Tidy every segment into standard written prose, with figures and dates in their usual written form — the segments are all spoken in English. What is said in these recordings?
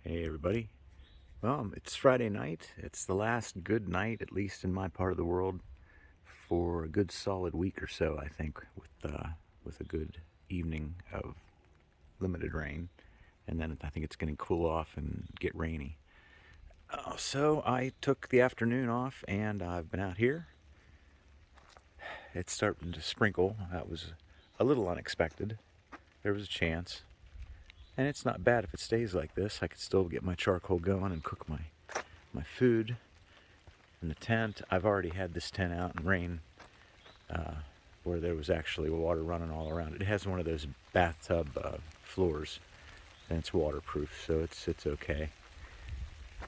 Hey everybody. Well, it's Friday night. It's the last good night, at least in my part of the world, for a good solid week or so, I think, with a good evening of limited rain. And then I think it's going to cool off and get rainy. So I took the afternoon off and I've been out here. It's starting to sprinkle. That was a little unexpected. There was a chance. And it's not bad if it stays like this. I could still get my charcoal going and cook my food in the tent. I've already had this tent out in rain where there was actually water running all around it. It has one of those bathtub floors, and it's waterproof, so it's okay.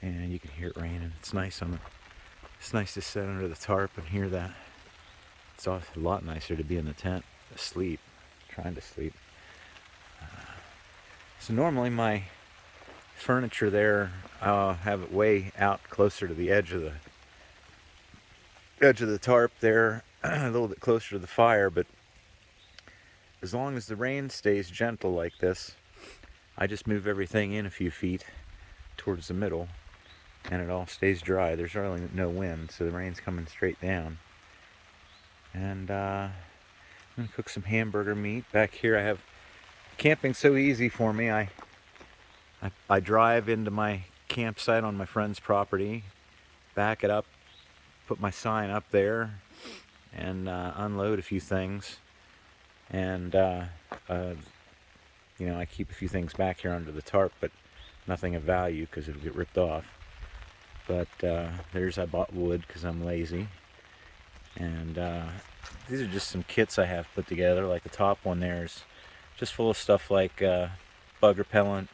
And you can hear it raining. It's nice it's nice to sit under the tarp and hear that. It's a lot nicer to be in the tent asleep, trying to sleep. So normally my furniture there, I'll have it way out closer to the edge of the tarp there, a little bit closer to the fire, but as long as the rain stays gentle like this, I just move everything in a few feet towards the middle and it all stays dry. There's really no wind, so the rain's coming straight down. And I'm going to cook some hamburger meat. Back here I have camping so easy for me. I drive into my campsite on my friend's property, back it up, put my sign up there, and unload a few things. And I keep a few things back here under the tarp, but nothing of value because it'll get ripped off. But I bought wood because I'm lazy. And these are just some kits I have put together. Like the top one there is just full of stuff like bug repellent.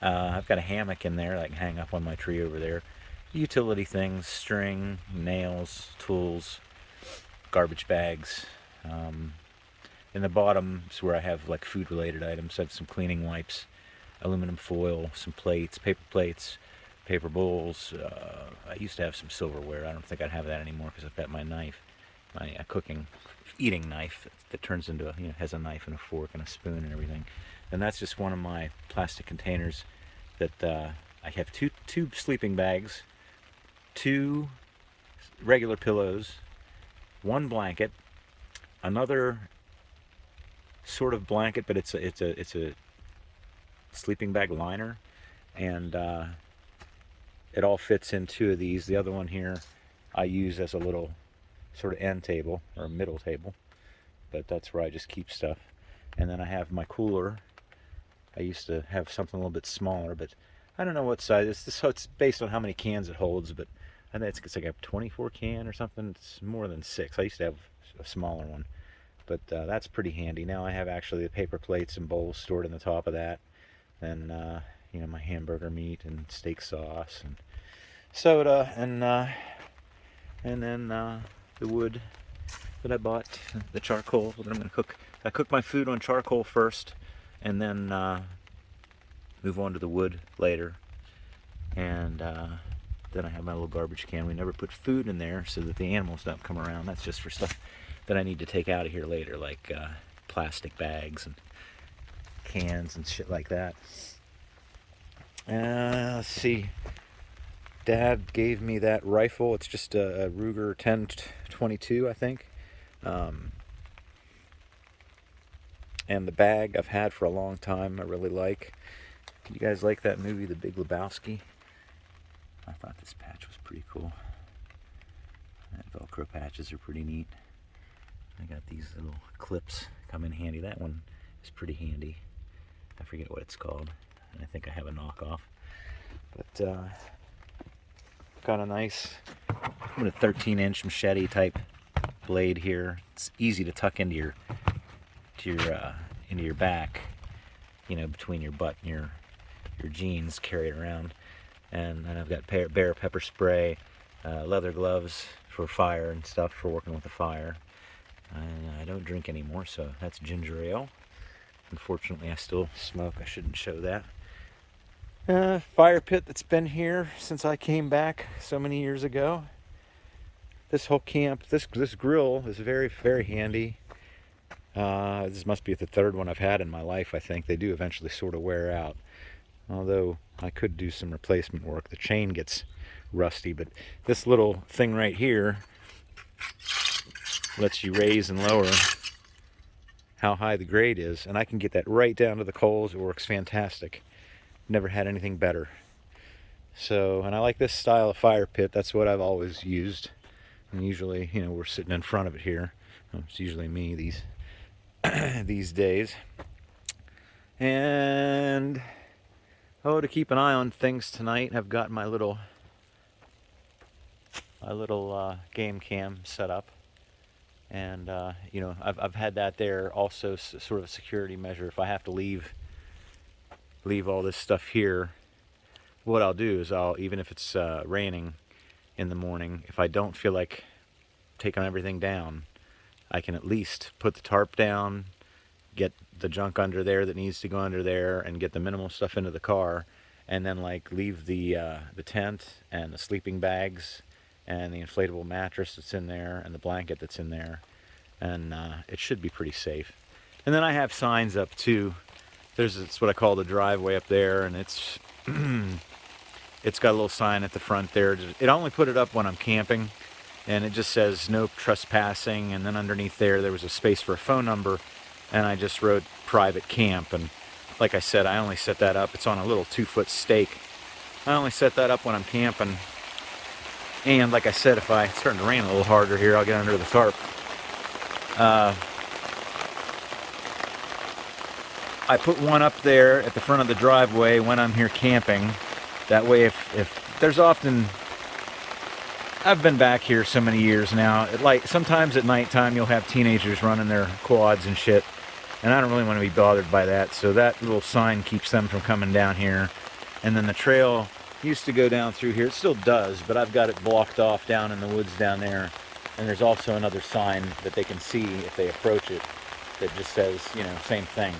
I've got a hammock in there that I can hang up on my tree over there. Utility things, string, nails, tools, garbage bags. In the bottom is where I have like food related items. I have some cleaning wipes, aluminum foil, some plates, paper bowls. I used to have some silverware. I don't think I'd have that anymore because I've got my knife, my eating knife that turns into has a knife and a fork and a spoon and everything. And that's just one of my plastic containers that I have two sleeping bags, 2 regular pillows, 1 blanket, another sort of blanket, but it's a sleeping bag liner, and it all fits in 2 of these. The other one here I use as a little sort of end table or middle table, but that's where I just keep stuff. And then I have my cooler. I used to have something a little bit smaller, but I don't know what size. It's based on how many cans it holds, but I think it's like a 24 can or something. It's more than 6. I used to have a smaller one, but that's pretty handy. Now I have actually the paper plates and bowls stored in the top of that, and my hamburger meat and steak sauce and soda, and then the wood that I bought, the charcoal that I'm going to cook. I cook my food on charcoal first, and then move on to the wood later. And then I have my little garbage can. We never put food in there so that the animals don't come around. That's just for stuff that I need to take out of here later, like plastic bags and cans and shit like that. Let's see. Dad gave me that rifle. It's just a Ruger 10-22, I think. And the bag I've had for a long time. I really like. You guys like that movie, The Big Lebowski? I thought this patch was pretty cool. That Velcro patches are pretty neat. I got these little clips come in handy. That one is pretty handy. I forget what it's called. I think I have a knockoff. But got a nice 13-inch machete type blade here. It's easy to tuck into your back, between your butt and your jeans, carry it around. And then I've got bear pepper spray, leather gloves for fire and stuff, for working with the fire. And I don't drink anymore, so that's ginger ale. Unfortunately, I still smoke. I shouldn't show that. Fire pit that's been here since I came back so many years ago. This whole camp, this grill is very, very handy. This must be the 3rd one I've had in my life, I think. They do eventually sort of wear out. Although I could do some replacement work. The chain gets rusty, but this little thing right here lets you raise and lower how high the grade is, and I can get that right down to the coals. It works fantastic. Never had anything better. So, and I like this style of fire pit. That's what I've always used. And usually, you know, we're sitting in front of it here. It's usually me these these days. And to keep an eye on things tonight, I've got my little game cam set up, and you know, I've had that there also, sort of a security measure. If I have to leave all this stuff here, what I'll do is even if it's raining in the morning, if I don't feel like taking everything down, I can at least put the tarp down, get the junk under there that needs to go under there, and get the minimal stuff into the car, and then like leave the tent and the sleeping bags and the inflatable mattress that's in there and the blanket that's in there, and it should be pretty safe. And then I have signs up too. It's what I call the driveway up there, and it's it's got a little sign at the front there. It only put it up when I'm camping, and it just says no trespassing, and then underneath there was a space for a phone number, and I just wrote private camp. And like I said, I only set that up, it's on a little 2-foot stake. I only set that up when I'm camping, and like I said, if it's starting to rain a little harder here, I'll get under the tarp. I put one up there at the front of the driveway when I'm here camping. That way, if there's often, I've been back here so many years now, sometimes at nighttime you'll have teenagers running their quads and shit, and I don't really want to be bothered by that, so that little sign keeps them from coming down here. And then the trail used to go down through here. It still does, but I've got it blocked off down in the woods down there. And there's also another sign that they can see if they approach it that just says, you know, same thing.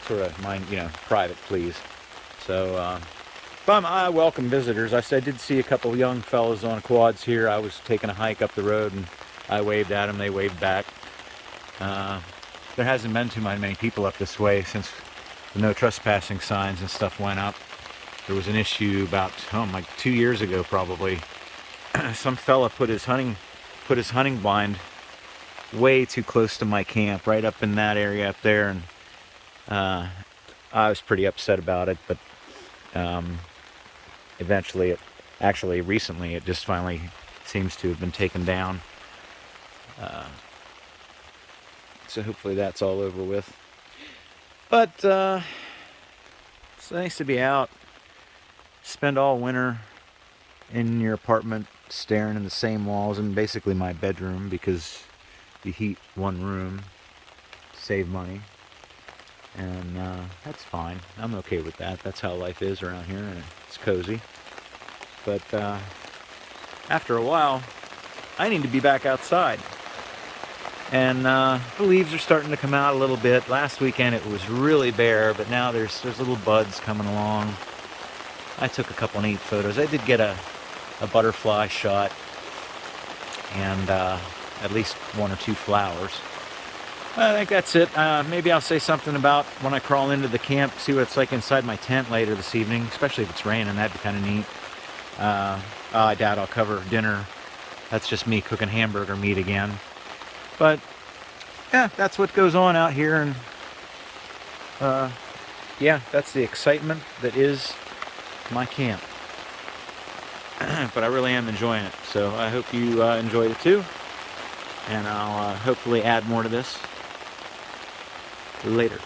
Sort of mind, you know, private, please. So, but I welcome visitors. I did see a couple young fellows on quads here. I was taking a hike up the road, and I waved at them. They waved back. There hasn't been too many people up this way since the no trespassing signs and stuff went up. There was an issue about, like 2 years ago probably. Some fella put his hunting blind way too close to my camp, right up in that area up there, and I was pretty upset about it, but eventually recently it just finally seems to have been taken down. So hopefully that's all over with. But it's nice to be out, spend all winter in your apartment staring in the same walls, and basically my bedroom, because you heat one room, save money. And that's fine. I'm okay with that. That's how life is around here, and it's cozy. But after a while, I need to be back outside. And the leaves are starting to come out a little bit. Last weekend it was really bare, but now there's little buds coming along. I took a couple neat photos. I did get a butterfly shot, and at least 1 or 2 flowers. I think that's it. Maybe I'll say something about when I crawl into the camp, see what it's like inside my tent later this evening, especially if it's raining. That'd be kind of neat. I doubt I'll cover dinner. That's just me cooking hamburger meat again. But yeah, that's what goes on out here, and yeah, that's the excitement that is my camp. But I really am enjoying it, so I hope you enjoyed it too, and I'll hopefully add more to this later.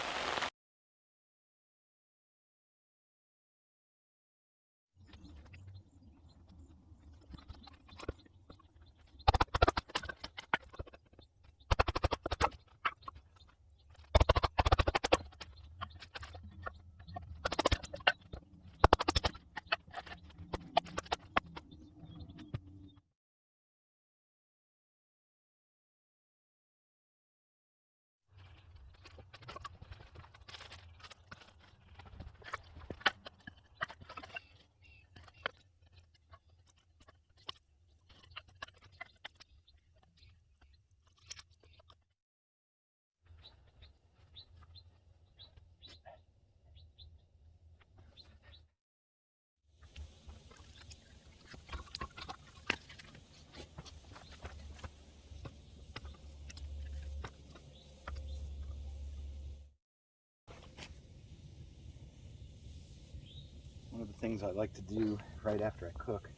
of the things I like to do right after I cook,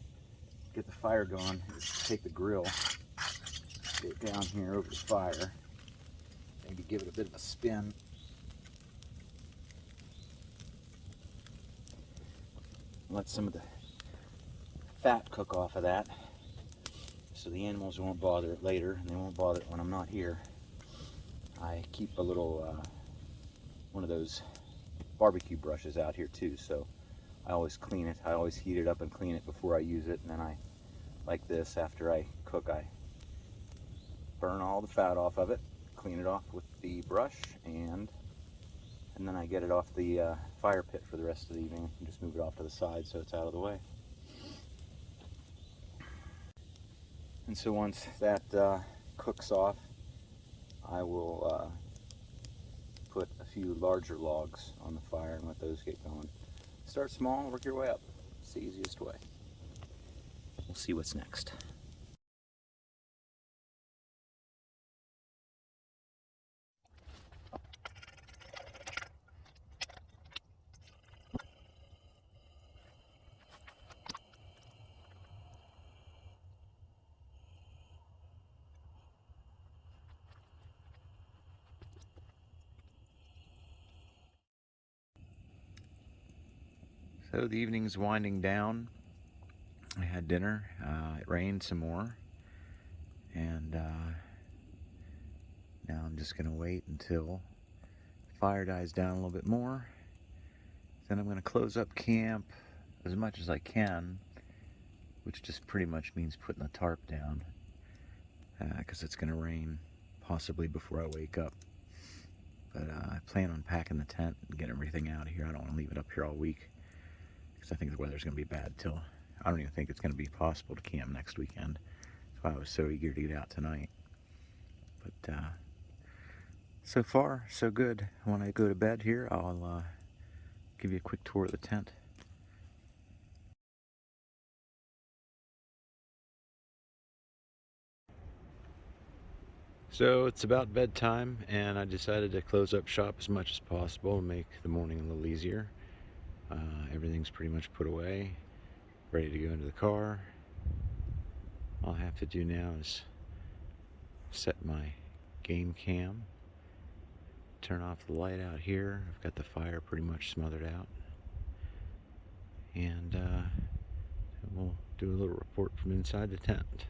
get the fire going, is take the grill, get it down here over the fire, maybe give it a bit of a spin. Let some of the fat cook off of that, so the animals won't bother it later, and they won't bother it when I'm not here. I keep a little, one of those barbecue brushes out here too, so I always clean it. I always heat it up and clean it before I use it, and then I, like this, after I cook, I burn all the fat off of it, clean it off with the brush, and then I get it off the fire pit for the rest of the evening and just move it off to the side so it's out of the way. And so once that cooks off, I will put a few larger logs on the fire and let those get going. Start small, work your way up. It's the easiest way. We'll see what's next. So the evening's winding down. I had dinner. It rained some more, and now I'm just going to wait until the fire dies down a little bit more. Then I'm going to close up camp as much as I can, which just pretty much means putting the tarp down, because it's going to rain possibly before I wake up. But I plan on packing the tent and getting everything out of here. I don't want to leave it up here all week, because I think the weather's going to be bad till, I don't even think it's going to be possible to camp next weekend. That's why I was so eager to get out tonight. But so far, so good. When I go to bed here, I'll give you a quick tour of the tent. So it's about bedtime, and I decided to close up shop as much as possible and make the morning a little easier. Everything's pretty much put away, ready to go into the car. All I have to do now is set my game cam, turn off the light out here. I've got the fire pretty much smothered out, and we'll do a little report from inside the tent.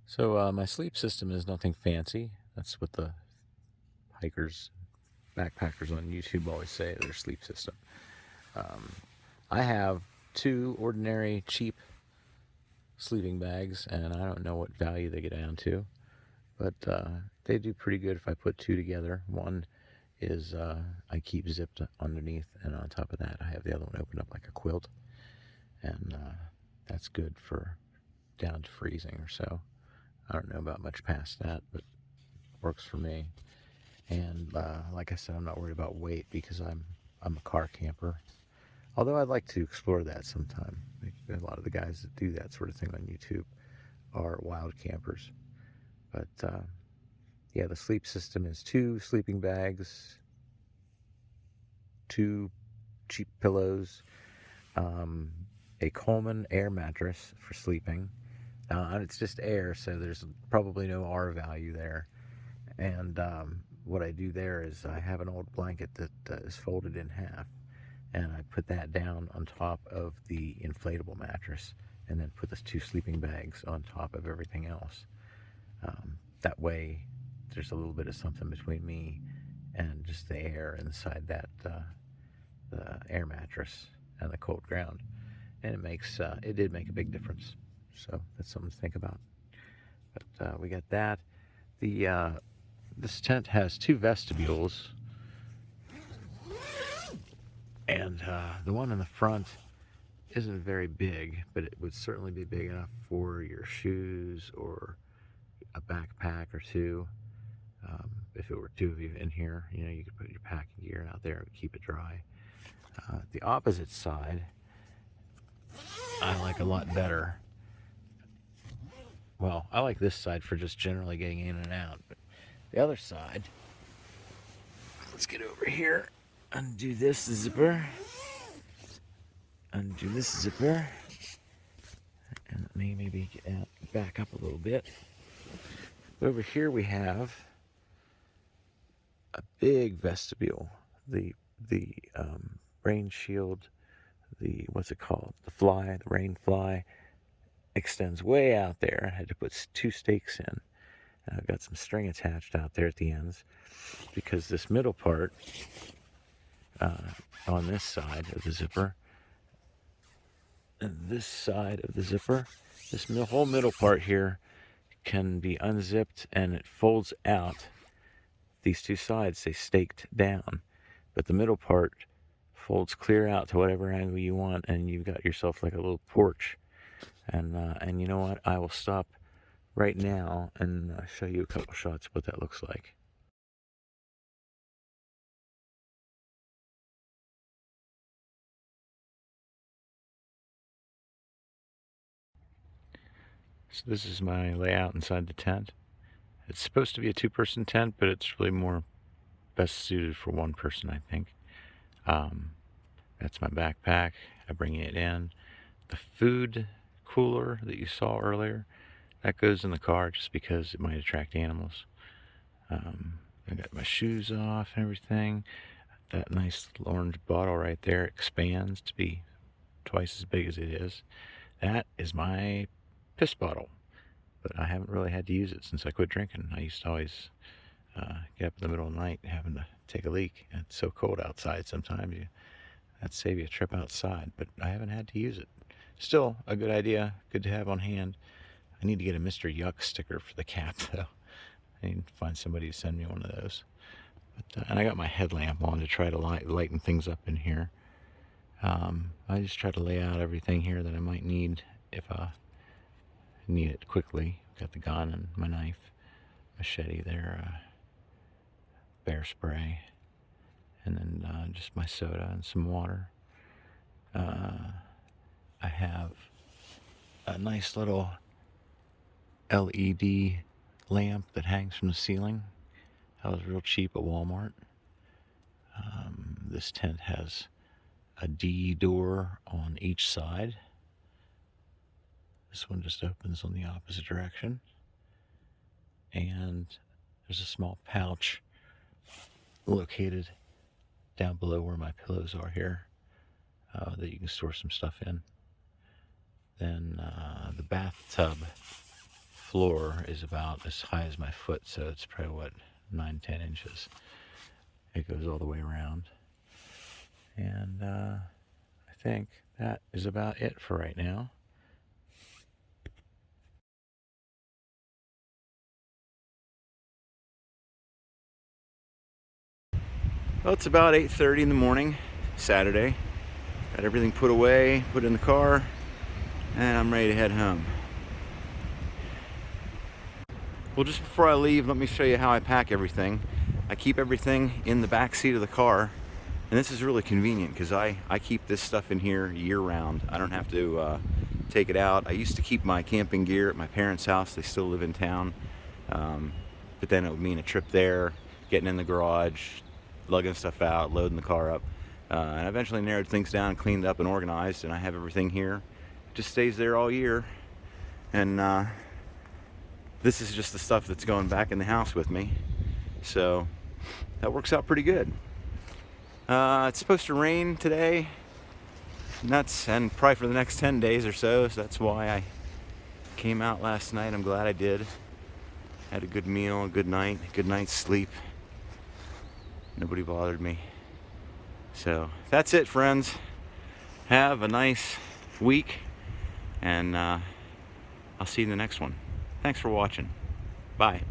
So my sleep system is nothing fancy. That's what the hikers, backpackers on YouTube always say, their sleep system. I have two ordinary cheap sleeping bags, and I don't know what value they get down to, but they do pretty good if I put two together. One is I keep zipped underneath, and on top of that I have the other one opened up like a quilt, and that's good for down to freezing or so. I don't know about much past that, but works for me. And like I said, I'm not worried about weight because I'm a car camper. Although I'd like to explore that sometime. A lot of the guys that do that sort of thing on YouTube are wild campers. But yeah, the sleep system is two sleeping bags, two cheap pillows, a Coleman air mattress for sleeping. And it's just air, so there's probably no R value there. And what I do there is I have an old blanket that is folded in half, and I put that down on top of the inflatable mattress, and then put the 2 sleeping bags on top of everything else. That way there's a little bit of something between me and just the air inside that the air mattress and the cold ground, and it did make a big difference. So that's something to think about. But we got that. This tent has 2 vestibules, and the one in the front isn't very big, but it would certainly be big enough for your shoes or a backpack or 2. If it were 2 of you in here, you could put your packing gear out there and keep it dry. The opposite side I like a lot better. Well, I like this side for just generally getting in and out, but the other side, let's get over here, undo this zipper, and let me maybe back up a little bit. Over here we have a big vestibule. The rain shield, what's it called? The rain fly extends way out there. I had to put 2 stakes in. And I've got some string attached out there at the ends, because this middle part on this side of the zipper and this side of the zipper, this whole middle part here can be unzipped, and it folds out. These 2 sides stay staked down, but the middle part folds clear out to whatever angle you want, and you've got yourself like a little porch. And you know what? I will stop right now and show you a couple shots of what that looks like. So this is my layout inside the tent. It's supposed to be a 2-person tent, but it's really more best suited for 1 person, I think. That's my backpack. I bring it in. The food cooler that you saw earlier, that goes in the car just because it might attract animals. I got my shoes off and everything. That nice orange bottle right there expands to be twice as big as it is. That is my piss bottle, but I haven't really had to use it since I quit drinking. I used to always get up in the middle of the night having to take a leak. It's so cold outside sometimes. That'd save you a trip outside, but I haven't had to use it. Still a good idea, good to have on hand. I need to get a Mr. Yuck sticker for the cat, though. I need to find somebody to send me one of those. But, and I got my headlamp on to try to lighten things up in here. I just try to lay out everything here that I might need if I need it quickly. Got the gun and my knife, machete there, bear spray, and then just my soda and some water. I have a nice little LED lamp that hangs from the ceiling. That was real cheap at Walmart. This tent has a D door on each side. This one just opens on the opposite direction. And there's a small pouch located down below where my pillows are here that you can store some stuff in. Then the bathtub floor is about as high as my foot, so it's probably 9-10 inches. It goes all the way around. And I think that is about it for right now. Well, it's about 8:30 in the morning, Saturday. Got everything put away, put in the car, and I'm ready to head home. Well, just before I leave, let me show you how I pack everything. I keep everything in the back seat of the car, and this is really convenient because I keep this stuff in here year-round. I don't have to take it out. I used to keep my camping gear at my parents' house. They still live in town, but then it would mean a trip there, getting in the garage, lugging stuff out, loading the car up. And I eventually narrowed things down, cleaned up and organized, and I have everything here. It just stays there all year. And this is just the stuff that's going back in the house with me. So that works out pretty good. It's supposed to rain today, nuts, and probably for the next 10 days or so, so that's why I came out last night. I'm glad I did. Had a good meal, a good night's sleep. Nobody bothered me. So that's it, friends. Have a nice week, and I'll see you in the next one. Thanks for watching. Bye.